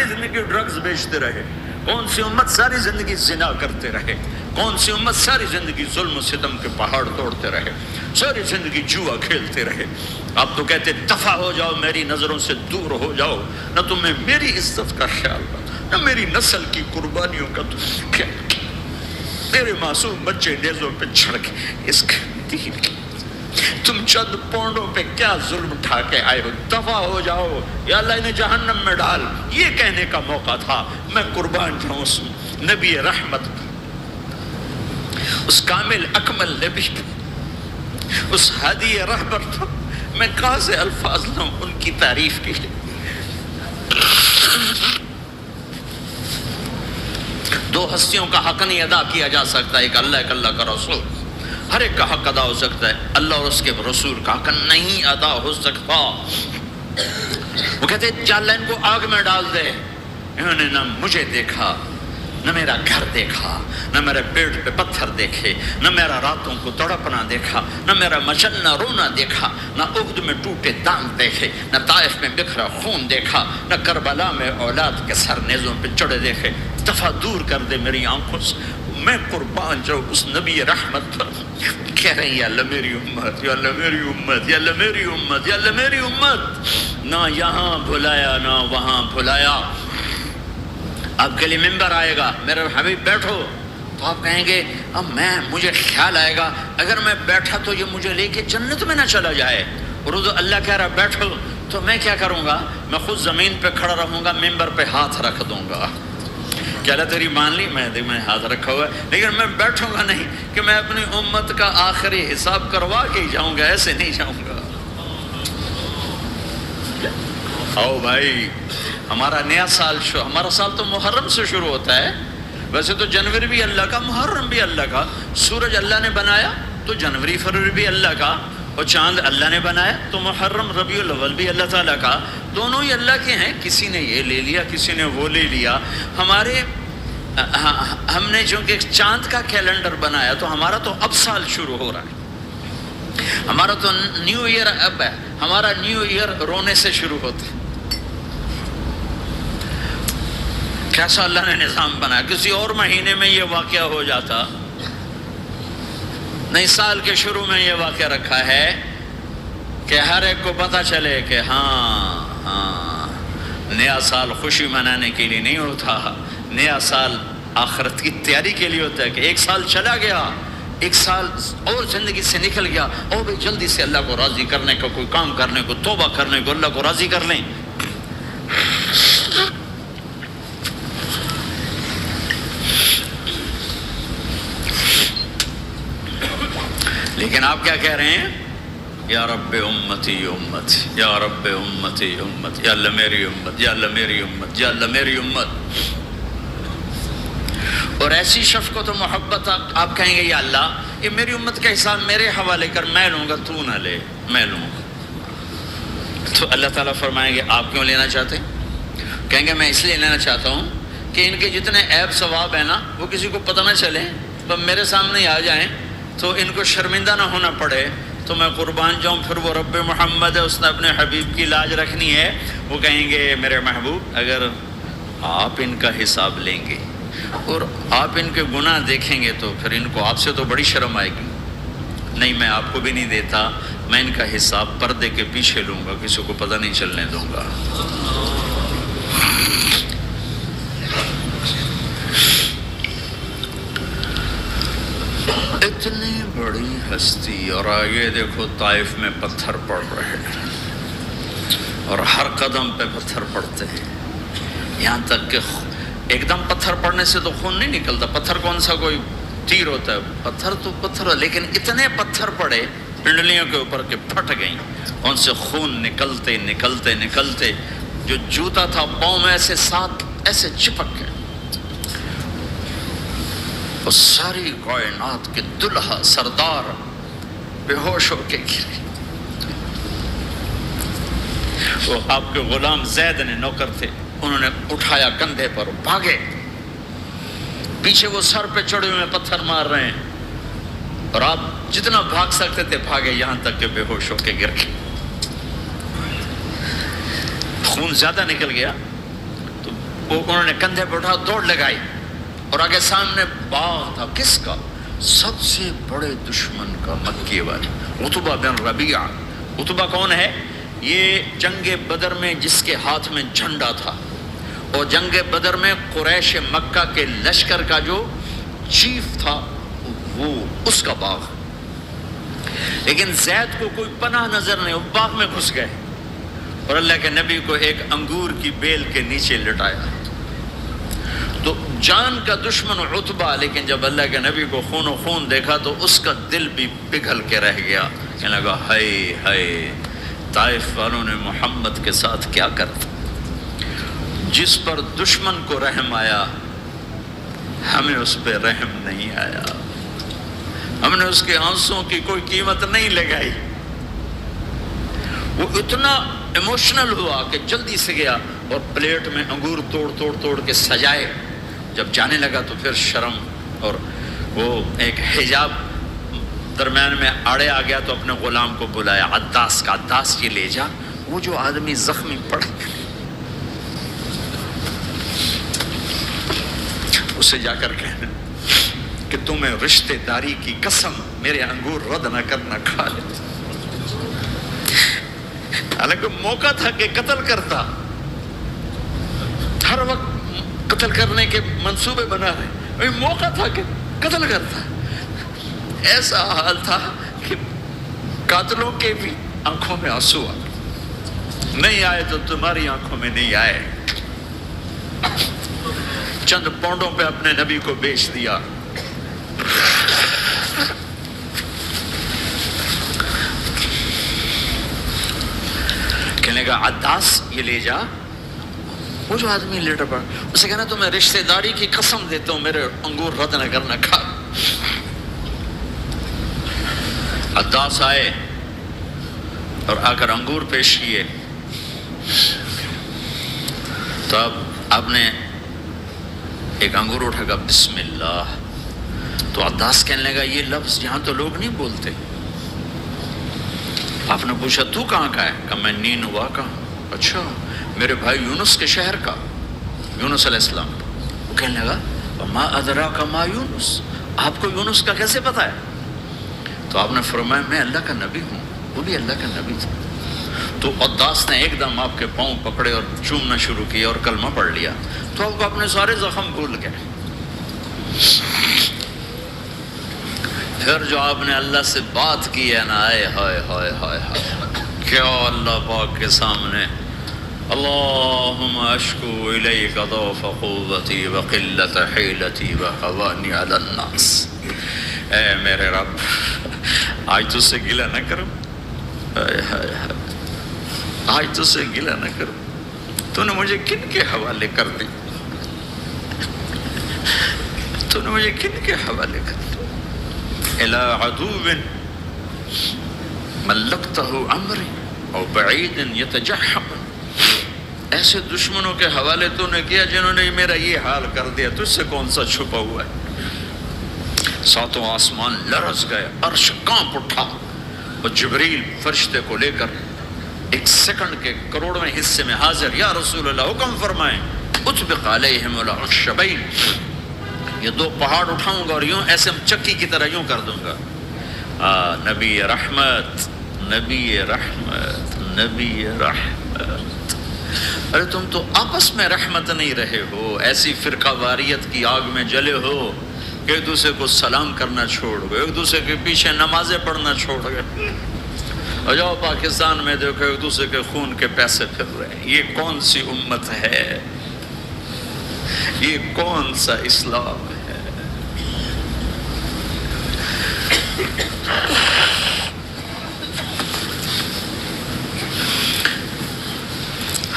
زندگی ڈرگز بیچتے رہے؟ کون سی امت ساری زندگی زنا کرتے رہے؟ کون سی امت ساری زندگی ظلم و ستم کے پہاڑ توڑتے رہے؟ ساری زندگی جوا کھیلتے رہے؟ آپ تو کہتے دفع ہو جاؤ، میری نظروں سے دور ہو جاؤ، نہ تمہیں میری عزت کا خیال نہ میری نسل کی قربانیوں کا خیال، میرے معصوم بچے نیزوں پہ چھڑ کے اس دین کی تم چند پونڈوں پہ کیا ظلم اٹھا کے آئے ہو؟ دفع ہو جاؤ، یا اللہ انہیں جہنم میں ڈال۔ یہ کہنے کا موقع تھا۔ میں قربان جاؤں اس نبی رحمت، اس کامل اکمل نبی، اس ہادی رہبر، میں کہاں سے الفاظ لوں ان کی تعریف کے لیے؟ دو ہستیوں کا حق نہیں ادا کیا جا سکتا، ایک اللہ، ایک اللہ کا رسول۔ ہر ایک کا حق ادا ہو سکتا ہے، اللہ اور اس کے رسول کا حق نہیں ادا ہو سکتا۔ وہ کہتے ہیں اللہ ان کو آگ میں ڈال دے۔ انہوں نے نہ مجھے دیکھا، نہ میرا گھر دیکھا، نہ میرے پیٹ پہ پتھر دیکھے، نہ میرا راتوں کو تڑپنا دیکھا، نہ میرا مچلنا رونا دیکھا، نہ احد میں ٹوٹے دانت دیکھے، نہ طائف میں بکھرا خون دیکھا، نہ کربلا میں اولاد کے سر نیزوں پہ چڑھے دیکھے۔ دفعہ دور کر دے میری آنکھوں سے، میں قربان جاؤں اس نبی رحمت پر۔ کہہ رہے ہیں یا اللہ میری امت، یا اللہ میری امت، یا اللہ میری امت، یا اللہ میری امت۔ نہ یہاں بھلایا نہ وہاں بھلایا۔ آپ کے لیے ممبر آئے گا، میرے حبیب بیٹھو، تو آپ کہیں گے اب مجھے خیال آئے گا اگر میں بیٹھا تو یہ مجھے لے کے جنت میں نہ چلا جائے، اور اللہ کہہ رہا بیٹھو تو میں کیا کروں گا؟ میں خود زمین پہ کھڑا رہوں گا، ممبر پہ ہاتھ رکھ دوں گا۔ کہ اللہ تیری مان لی، میں ہاتھ رکھا ہوا ہے، لیکن میں بیٹھوں گا نہیں کہ میں اپنی امت کا آخری حساب کروا کے ہی جاؤں گا، ایسے نہیں جاؤں گا۔ آؤ بھائی، ہمارا نیا سال ہمارا سال تو محرم سے شروع ہوتا ہے۔ ویسے تو جنوری بھی اللہ کا، محرم بھی اللہ کا، سورج اللہ نے بنایا تو جنوری فروری بھی اللہ کا، اور چاند اللہ نے بنایا تو محرم ربیع الاول بھی اللہ تعالیٰ کا، دونوں ہی اللہ کے ہیں۔ کسی نے یہ لے لیا، کسی نے وہ لے لیا۔ ہم نے چونکہ چاند کا کیلنڈر بنایا تو ہمارا تو اب سال شروع ہو رہا ہے، ہمارا تو نیو ایئر اب ہے، ہمارا نیو ایئر رونے سے شروع ہوتا ہے۔ کیسا اللہ نے نظام بنایا، کسی اور مہینے میں یہ واقعہ ہو جاتا، نئی سال کے شروع میں یہ واقعہ رکھا ہے کہ ہر ایک کو پتہ چلے کہ ہاں نیا سال خوشی منانے کے لیے نہیں ہوتا، نیا سال آخرت کی تیاری کے لیے ہوتا ہے کہ ایک سال چلا گیا، ایک سال اور زندگی سے نکل گیا، اور بھی جلدی سے اللہ کو راضی کرنے کا کوئی کام کرنے کو، توبہ کرنے کو، اللہ کو راضی کر لیں۔ لیکن آپ کیا کہہ رہے ہیں؟ یا رب امتی امت، یا رب امتی امت، یا اللہ میری امت، یا اللہ میری امت، یا اللہ میری امت۔ اور ایسی شفقت و محبت آپ کہیں گے یا اللہ یہ میری امت کا حساب میرے حوالے کر، میں لوں گا، تو نہ لے، میں لوں گا۔ تو اللہ تعالیٰ فرمائیں گے آپ کیوں لینا چاہتے ہیں؟ کہیں گے میں اس لیے لینا چاہتا ہوں کہ ان کے جتنے عیب ثواب ہیں نا وہ کسی کو پتہ نہ چلے، تو میرے سامنے ہی آ جائیں تو ان کو شرمندہ نہ ہونا پڑے، تو میں قربان جاؤں۔ پھر وہ رب محمد ہے، اس نے اپنے حبیب کی لاج رکھنی ہے، وہ کہیں گے میرے محبوب اگر آپ ان کا حساب لیں گے اور آپ ان کے گناہ دیکھیں گے تو پھر ان کو آپ سے تو بڑی شرم آئے گی۔ نہیں، میں آپ کو بھی نہیں دیتا، میں ان کا حساب پردے کے پیچھے لوں گا، کسی کو پتہ نہیں چلنے دوں گا۔ اتنی بڑی ہستی، اور آگے دیکھو طائف میں پتھر پڑ رہے ہیں، اور ہر قدم پہ پتھر پڑتے ہیں، یہاں تک کہ ایک دم پتھر پڑنے سے تو خون نہیں نکلتا۔ پتھر کون سا کوئی تیر ہوتا ہے؟ پتھر تو پتھر، لیکن اتنے پتھر پڑے پنڈلیوں کے اوپر کہ پھٹ گئیں، ان سے خون نکلتے نکلتے نکلتے جو جوتا تھا پاؤں میں ایسے ساتھ ایسے چپک گئے۔ وہ ساری کائنات کے دلہا سردار بے ہوش ہو کے گرے۔ وہ آپ کے غلام زید نے نوکر تھے، انہوں نے اٹھایا کندھے پر، بھاگے، پیچھے وہ سر پہ چڑھے ہوئے پتھر مار رہے ہیں، اور آپ جتنا بھاگ سکتے تھے بھاگے، یہاں تک کہ بے ہوش ہو کے گر گئے۔ خون زیادہ نکل گیا تو وہ انہوں نے کندھے پہ اٹھا دوڑ لگائی اور آگے سامنے باغ تھا، کس کا؟ سب سے بڑے دشمن کا، مکی والے عتبہ بن ربیعہ۔ عتبہ کون ہے؟ یہ جنگ بدر میں جس کے ہاتھ میں جھنڈا تھا، اور جنگ بدر میں قریش مکہ کے لشکر کا جو چیف تھا وہ اس کا باغ۔ لیکن زید کو کوئی پناہ نظر نہیں، وہ باغ میں گھس گئے اور اللہ کے نبی کو ایک انگور کی بیل کے نیچے لٹایا۔ تو جان کا دشمن عتبہ، لیکن جب اللہ کے نبی کو خون و خون دیکھا تو اس کا دل بھی پگھل کے رہ گیا، کہنے لگا ہائے ہائے، طائف والوں نے محمد کے ساتھ کیا کرتا؟ جس پر دشمن کو رحم آیا ہمیں اس پہ رحم نہیں آیا، ہم نے اس کے آنسوں کی کوئی قیمت نہیں لگائی۔ وہ اتنا ایموشنل ہوا کہ جلدی سے گیا اور پلیٹ میں انگور توڑ کے سجائے۔ جب جانے لگا تو پھر شرم اور وہ ایک حجاب درمیان میں آڑے آ گیا، تو اپنے غلام کو بلایا، عداس کا، عداس یہ لے جا وہ جو آدمی زخمی پڑ، اسے جا کر کہنا کہ تمہیں رشتہ داری کی قسم میرے انگور رد نہ کرنا، کھا لے۔ حالانکہ موقع تھا کہ قتل کرتا، ہر وقت قتل کرنے کے منصوبے بنا رہے، موقع تھا کہ قتل کرتا۔ ایسا حال تھا کہ قاتلوں کے بھی آنکھوں میں آنسو آ نہیں آئے تو تمہاری آنکھوں میں نہیں آئے۔ چند پونڈوں پہ اپنے نبی کو بیچ دیا۔ کہنے کا عداس یہ لے جا، وہ جو آدمی لیٹر پڑا، اسے کہنا تمہیں رشتہ داری کی قسم دیتا ہوں میرے انگور رد نہ کرنا، کھا۔ عداس آئے اور آ کر انگور پیش کیے، تو اب آپ نے ایک انگور اٹھا کر بسم اللہ، تو عداس کہنے لگا یہ لفظ یہاں تو لوگ نہیں بولتے۔ آپ نے پوچھا تو کہاں کا ہے؟ کہا میں نینوا کا ہوں۔ اچھا، میرے بھائی یونس کے شہر کا، یونس علیہ السلام۔ وہ کہنے لگا ما ادراک ما یونس، آپ کو یونس کا کیسے پتا ہے؟ تو آپ نے فرمایا میں اللہ کا نبی ہوں، وہ بھی اللہ کا نبی تھا۔ تو عداس نے ایک دم آپ کے پاؤں پکڑے اور چومنا شروع کیا اور کلمہ پڑھ لیا، تو آپ اپنے سارے زخم بھول گئے۔ پھر جو آپ نے اللہ سے بات کی ہے نا، آئے ہائے ہائے ہائے ہائے، کیا اللہ پاک کے سامنے اللہم اشکو الیک ضعف قوتی وقلت حیلتی وہوانی علی الناس، اے میرے رب آج تجھ سے گلہ نہ کروں، آج تجھ سے گلہ نہ کروں، تو نے مجھے کن کے حوالے کر دی، تو نے مجھے کن کے حوالے کر دی، الی عدو ملکتہ امری او بعید یتجحم، ایسے دشمنوں کے حوالے تو نے کیا جنہوں نے میرا یہ حال کر دیا، تجھ سے کون سا چھپا ہوا ہے۔ ساتوں آسمان لرز گئے، عرش کانپ اٹھا، اور جبریل فرشتے کو لے کر ایک سیکنڈ کے کروڑویں حصے میں حاضر، یا رسول اللہ حکم فرمائیں اطبق علیہم الاخشبین، یہ دو پہاڑ اٹھاؤں گا اور یوں ایسے چکی کی طرح یوں کر دوں گا۔ نبی رحمت، نبی رحمت، نبی رحمت، ارے تم تو آپس میں رحمت نہیں رہے ہو، ایسی فرقہ واریت کی آگ میں جلے ہو کہ ایک دوسرے کو سلام کرنا چھوڑ گئے، ایک دوسرے کے پیچھے نمازیں پڑھنا چھوڑ گئے، اور جاؤ پاکستان میں دیکھو ایک دوسرے کے خون کے پیسے پھر رہے ہیں۔ یہ کون سی امت ہے؟ یہ کون سا اسلام ہے؟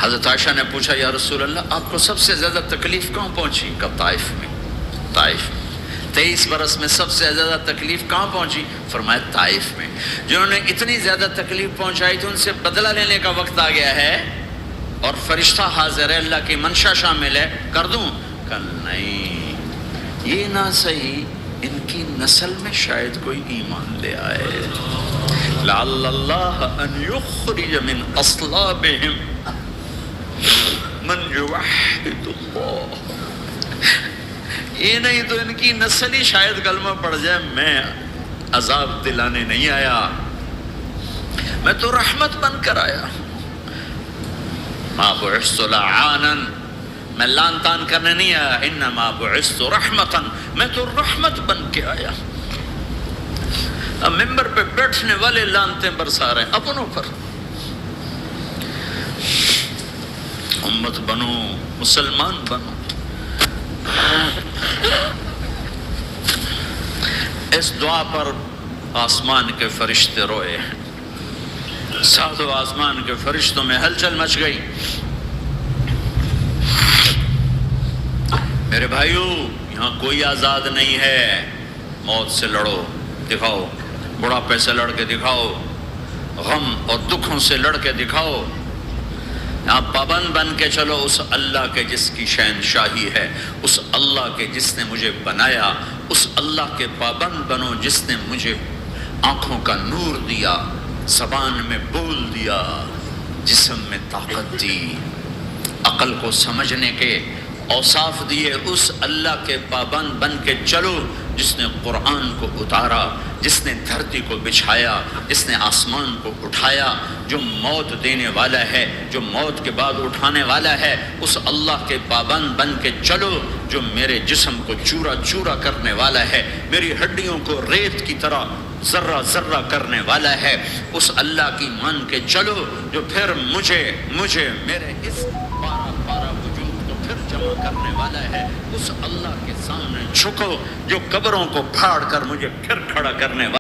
حضرت عائشہ نے پوچھا یا رسول اللہ آپ کو سب سے زیادہ تکلیف کہاں پہنچی؟ کہا طائف میں، طائف میں 23 برس میں سب سے زیادہ تکلیف کہاں پہنچی؟ فرمایا طائف میں۔ جنہوں نے اتنی زیادہ تکلیف پہنچائی تھی ان سے بدلہ لینے کا وقت آ گیا ہے، اور فرشتہ حاضر ہے، اللہ کی منشا شامل ہے، کر دوں؟ کہ نہیں، یہ نہ صحیح، ان کی نسل میں شاید کوئی ایمان لے آئے، لعل اللہ ان یخرج من اصلابہم من یوحد اللہ. یہ نہیں تو ان کی نسل ہی شاید کلمہ پڑھ جائے. میں عذاب دلانے نہیں آیا، میں تو رحمت بن کر آیا. ما بعثت لعانا، میں لان تان کرنے نہیں آیا. انما بعثت رحمتا، میں تو رحمت بن کے آیا. اب ممبر پہ بیٹھنے والے لانتے برسا رہے ہیں اپنوں پر. امت بنو، مسلمان بنو. اس دعا پر آسمان کے فرشتے روئے ہیں. ساتوں آسمان کے فرشتوں میں ہلچل مچ گئی. میرے بھائیو، یہاں کوئی آزاد نہیں ہے. موت سے لڑو، دکھاؤ. بڑھاپے سے لڑ کے دکھاؤ. غم اور دکھوں سے لڑ کے دکھاؤ. یہاں پابند بن کے چلو اس اللہ کے جس کی شہنشاہی ہے، اس اللہ کے جس نے مجھے بنایا. اس اللہ کے پابند بنو جس نے مجھے آنکھوں کا نور دیا، زبان میں بول دیا، جسم میں طاقت دی، عقل کو سمجھنے کے اوصاف دیے. اس اللہ کے پابند بن کے چلو جس نے قرآن کو اتارا، جس نے دھرتی کو بچھایا، جس نے آسمان کو اٹھایا، جو موت دینے والا ہے، جو موت کے بعد اٹھانے والا ہے. اس اللہ کے پابند بن کے چلو جو میرے جسم کو چورا چورا کرنے والا ہے، میری ہڈیوں کو ریت کی طرح ذرہ ذرہ کرنے والا ہے. اس اللہ کی مان کے چلو جو پھر مجھے میرے اس پارا وجود کو پھر جمع کرنے والا ہے. اس اللہ کے سامنے جھکو جو قبروں کو پھاڑ کر مجھے پھر کھڑا کرنے والا